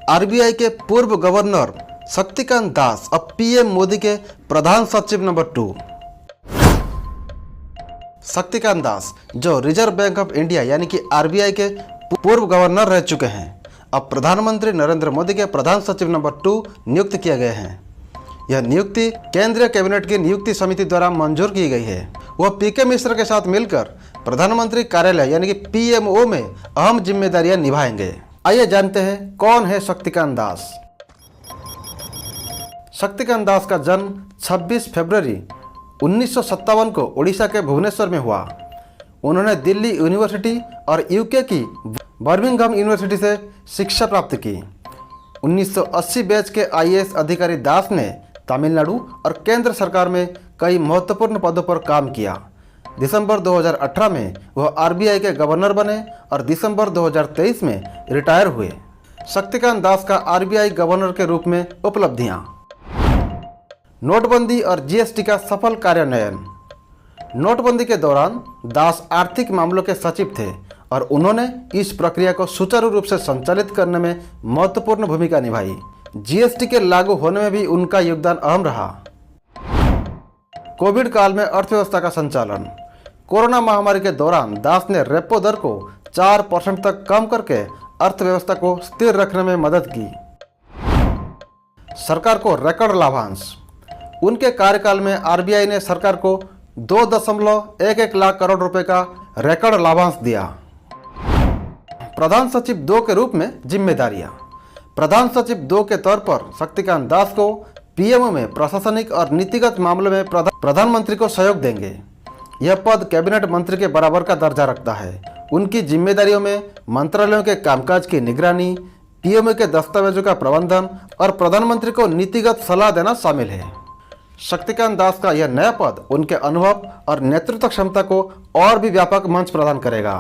RBI के पूर्व governor Shaktikanta Das अब पीएम मोदी के प्रधान सचिव नंबर 2। शक्तिकांत दास जो रिजर्व बैंक ऑफ इंडिया यानी कि आरबीआई के पूर्व गवर्नर रह चुके हैं, अब प्रधानमंत्री नरेंद्र मोदी के प्रधान सचिव नंबर 2 नियुक्त किए गए हैं। यह नियुक्ति केंद्रीय कैबिनेट की नियुक्ति समिति द्वारा मंजूर की गई है। वह पीके मिश्र के साथ मिलकर प्रधानमंत्री कार्यालय यानी कि पीएमओ में अहम जिम्मेदारियां निभाएंगे। आइए जानते हैं कौन है शक्तिकांत दास। शक्तिकांत दास का जन्म 26 फरवरी 1957 को उड़ीसा के भुवनेश्वर में हुआ। उन्होंने दिल्ली यूनिवर्सिटी और यूके की बर्मिंघम यूनिवर्सिटी से शिक्षा प्राप्त की। 1980 बैच के आईएएस अधिकारी दास ने तमिलनाडु और केंद्र सरकार में कई महत्वपूर्ण पदों पर काम किया। दिसंबर 2018 में वह आरबीआई के गवर्नर बने और दिसंबर 2023 में रिटायर हुए। शक्तिकांत दास का आरबीआई गवर्नर के रूप में उपलब्धियां: नोटबंदी और जीएसटी का सफल कार्यान्वयन। नोटबंदी के दौरान दास आर्थिक मामलों के सचिव थे और उन्होंने इस प्रक्रिया को सुचारू रूप से संचालित करने में महत्वपूर्ण भूमिका निभाई। जीएसटी के लागू होने में भी उनका योगदान अहम रहा। कोविड काल में अर्थव्यवस्था का संचालन। कोरोना महामारी के दौरान दास ने रेपो दर को 4% तक कम करके अर्थव्यवस्था को स्थिर रखने में मदद की। सरकार को रिकॉर्ड लाभांश। उनके कार्यकाल में आरबीआई ने सरकार को 2.11 लाख करोड़ रुपए का रिकॉर्ड लाभांश दिया। प्रधान सचिव 2 के रूप में जिम्मेदारियां। प्रधान सचिव 2 के तौर पर शक्तिकांत दास को पीएमओ में प्रशासनिक और नीतिगत मामलों में प्रधानमंत्री को सहयोग देंगे। यह पद कैबिनेट मंत्री के बराबर का दर्जा रखता है। उनकी जिम्मेदारियों में मंत्रालयों के कामकाज की निगरानी, पीएमओ के दस्तावेजों का प्रबंधन और प्रधानमंत्री को नीतिगत सलाह देना शामिल है। शक्तिकांत दास का यह नया पद उनके अनुभव और नेतृत्व क्षमता को और भी व्यापक मंच प्रदान करेगा।